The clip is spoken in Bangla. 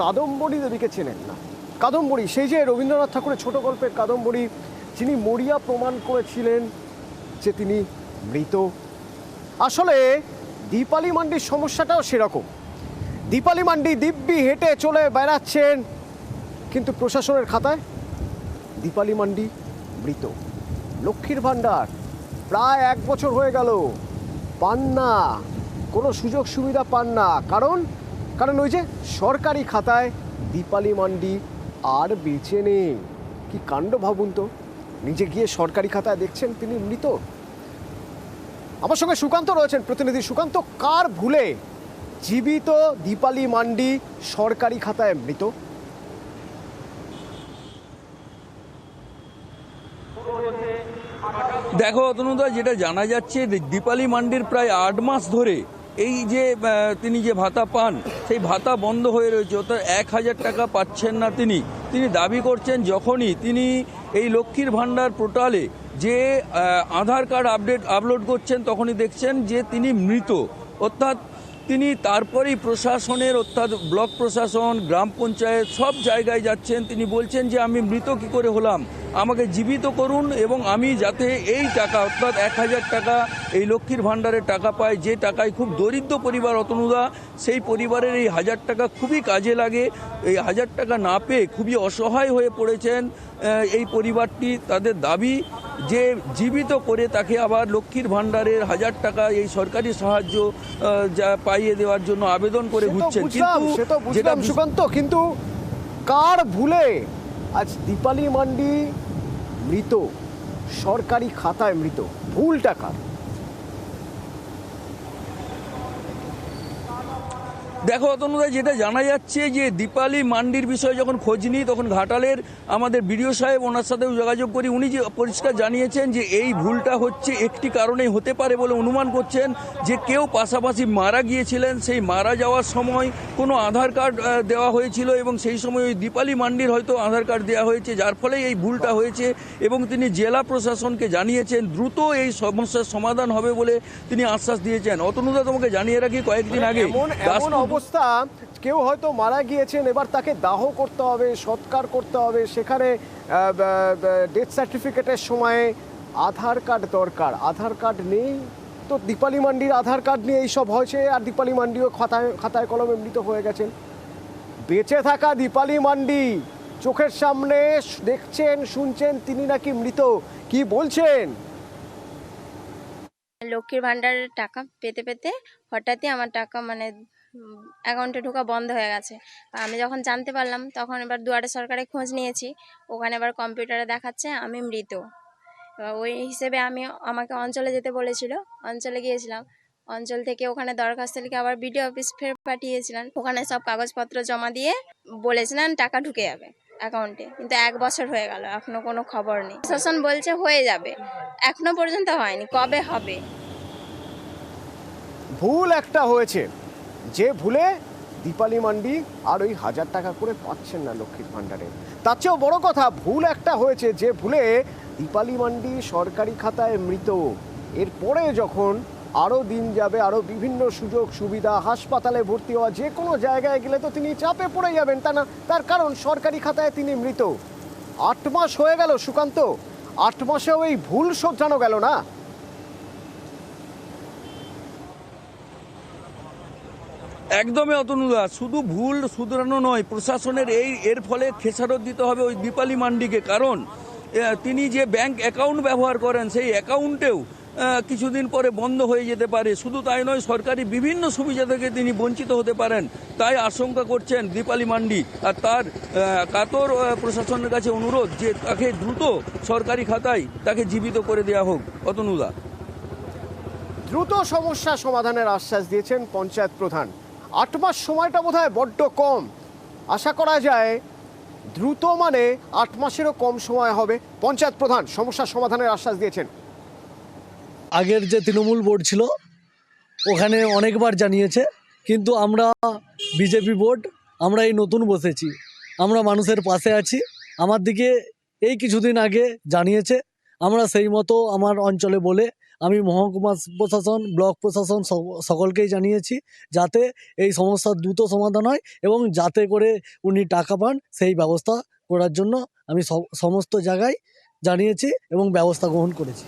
কাদম্বরী দেবীকে চেনেন না। কাদম্বরী সেই যে রবীন্দ্রনাথ ঠাকুরের ছোট গল্পের কাদম্বরী, যিনি মরিয়া প্রমাণ করেছিলেন যে তিনি মৃত। আসলে দীপালি মান্ডির সমস্যাটাও সেরকম। দীপালি মান্ডি দিব্যি হেঁটে চলে বেড়াচ্ছেন, কিন্তু প্রশাসনের খাতায় দীপালি মান্ডি মৃত। লক্ষ্মীর ভাণ্ডার প্রায় 1 বছর হয়ে গেল, পান না, কোনো সুযোগ সুবিধা পান না। কারণ ওই যে সরকারি খাতায় দীপালি মান্ডি আর বেঁচে নেই। কি কাণ্ড ভাবুন তো, নিজে গিয়ে সরকারি খাতায় দেখছেন তিনি মৃত। আমার সঙ্গে সুকান্ত রয়েছেন, প্রতিনিধি সুকান্ত। কার ভুলে জীবিত দীপালি মান্ডি সরকারি খাতায় মৃত? দেখো অতনুদা, যেটা জানা যাচ্ছে দীপালি মান্ডির প্রায় 8 মাস ধরে এই যে তিনি যে ভাতা পান সেই ভাতা বন্ধ হয়ে রয়েছে, অর্থাৎ 1000 টাকা পাচ্ছেন না তিনি। দাবি করছেন যখনই তিনি এই লক্ষ্মীর ভাণ্ডার পোর্টালে যে আধার কার্ড আপলোড করছেন তখনই দেখছেন যে তিনি মৃত। অর্থাৎ তিনি তারপরেই প্রশাসনের, অর্থাৎ ব্লক প্রশাসন, গ্রাম পঞ্চায়েত সব জায়গায় যাচ্ছেন। তিনি বলছেন যে আমি মৃত কি করে হলাম, আমাকে জীবিত করুন এবং আমি যাতে এই টাকা অর্থাৎ 1000 টাকা এই লক্ষ্মীর ভাণ্ডারের টাকা পাই, যে টাকায় খুব দরিদ্র পরিবার অতনুদা, সেই পরিবারের এই 1000 টাকা খুবই কাজে লাগে। এই 1000 টাকা না পেয়ে খুবই অসহায় হয়ে পড়েছেন এই পরিবারটি। তাদের দাবি যে জীবিত করে তাকে আবার লক্ষ্মীর ভাণ্ডারের 1000 টাকা এই সরকারি সাহায্য যা পাইয়ে দেওয়ার জন্য আবেদন করে ঘুরছেন। কিন্তু কার ভুলে আজ দীপালি মান্ডি মৃত, সরকারি খাতায় মৃত? ভুলটা কার? দেখো অতনুদা, যেটা জানা যাচ্ছে যে দীপালি মান্ডির বিষয়ে যখন খোঁজ নিই তখন ঘাটালের আমাদের বিডিও সাহেব, ওনার সাথেও যোগাযোগ করি। উনি যে পরিষ্কার জানিয়েছেন যে এই ভুলটা হচ্ছে একটি কারণেই হতে পারে বলে অনুমান করছেন, যে কেউ পাশাপাশি মারা গিয়েছিলেন, সেই মারা যাওয়ার সময় কোনো আধার কার্ড দেওয়া হয়েছিল এবং সেই সময় ওই দীপালি মান্ডির হয়তো আধার কার্ড দেওয়া হয়েছে, যার ফলে এই ভুলটা হয়েছে। এবং তিনি জেলা প্রশাসনকে জানিয়েছেন, দ্রুত এই সমস্যার সমাধান হবে বলে তিনি আশ্বাস দিয়েছেন। অতনুদা, তোমাকে জানিয়ে রাখি কয়েকদিন আগে অবস্থা, কেউ হয়তো মারা গিয়েছেন, এবার তাকে দাহ করতে হবে, সৎকার করতে হবে, সেখানে ডেথ সার্টিফিকেটের সময়ে আধার কার্ড দরকার। আধার কার্ড নেই তো দীপালি মান্ডির আধার কার্ড নিয়ে এইসব হয়েছে, আর দীপালি মান্ডিও খাতায় কলমে মৃত হয়ে গেছেন। বেঁচে থাকা দীপালি মান্ডি চোখের সামনে দেখছেন, শুনছেন তিনি নাকি মৃত। কি বলছেন? লক্ষ্মীর ভাণ্ডারের টাকা পেতে পেতে হঠাৎই আমার টাকা অ্যাকাউন্টে ঢোকা বন্ধ হয়ে গেছে। আমি যখন জানতে পারলাম তখন এবার দুয়ারে সরকারে খোঁজ নিয়েছি, ওখানে এবার কম্পিউটারে দেখাচ্ছে আমি মৃত। এবার ওই হিসেবে আমাকে অঞ্চলে যেতে বলেছিল, অঞ্চলে গিয়েছিলাম। অঞ্চল থেকে ওখানে দরখাস্ত লিখে আবার বিডিও অফিস ফের পাঠিয়েছিলেন, ওখানে সব কাগজপত্র জমা দিয়ে বলেছিলেন টাকা ঢুকে যাবে অ্যাকাউন্টে। কিন্তু 1 বছর হয়ে গেল, এখনো কোনো খবর নেই। প্রশাসন বলছে হয়ে যাবে, এখনো পর্যন্ত হয়নি, কবে হবে? ভুল একটা হয়েছে, যে ভুলে দীপালি মান্ডি আর ওই 1000 টাকা করে পাচ্ছেন না লক্ষ্মীর ভাণ্ডারে। তার চেয়েও বড় কথা, ভুল একটা হয়েছে যে ভুলে দীপালি মান্ডি সরকারি খাতায় মৃত। এরপরে যখন আরও দিন যাবে, আরও বিভিন্ন সুযোগ সুবিধা, হাসপাতালে ভর্তি হওয়া, যে কোনো জায়গায় গেলে তো তিনি চাপে পড়ে যাবেন, তা না? তার কারণ সরকারি খাতায় তিনি মৃত। 8 মাস হয়ে গেল সুকান্ত, 8 মাসেও এই ভুল শোধরানো গেল না। একদমই অতনুদা, শুধু ভুল শুধরানো নয়, প্রশাসনের এর ফলে খেসারত দিতে হবে ওই দীপালি মান্ডিকে। কারণ তিনি যে ব্যাংক অ্যাকাউন্ট ব্যবহার করেন সেই অ্যাকাউন্টেও কিছুদিন পরে বন্ধ হয়ে যেতে পারে। শুধু তাই নয়, সরকারি বিভিন্ন সুবিধা থেকে তিনি বঞ্চিত হতে পারেন, তাই আশঙ্কা করছেন দীপালি মান্ডি। আর তার কাতর প্রশাসনের কাছে অনুরোধ যে তাকে দ্রুত সরকারি খাতায় তাকে জীবিত করে দেওয়া হোক। অতনুদা, দ্রুত সমস্যা সমাধানের আশ্বাস দিয়েছেন পঞ্চায়েত প্রধান। 8 মাস সময়টা বোধহয় বড্ড কম। আশা করা যায় দ্রুত 8 মাসেরও কম সময় হবে। পঞ্চায়েত প্রধান সমস্যা সমাধানের আশ্বাস দিয়েছেন। আগের যে তৃণমূল বোর্ড ছিল ওখানে অনেকবার জানিয়েছে, কিন্তু আমরা বিজেপি বোর্ড, আমরা এই নতুন বসেছি, আমরা মানুষের পাশে আছি। আমার দিকে এই কিছুদিন আগে জানিয়েছে, আমরা সেই মতো আমার অঞ্চলে বলে আমি মহকুমা প্রশাসন, ব্লক প্রশাসন সকলকেই জানিয়েছি যাতে এই সমস্যার দ্রুত সমাধান হয় এবং যাতে করে উনি টাকা পান সেই ব্যবস্থা করার জন্য আমি সমস্ত জায়গায় জানিয়েছি এবং ব্যবস্থা গ্রহণ করেছি।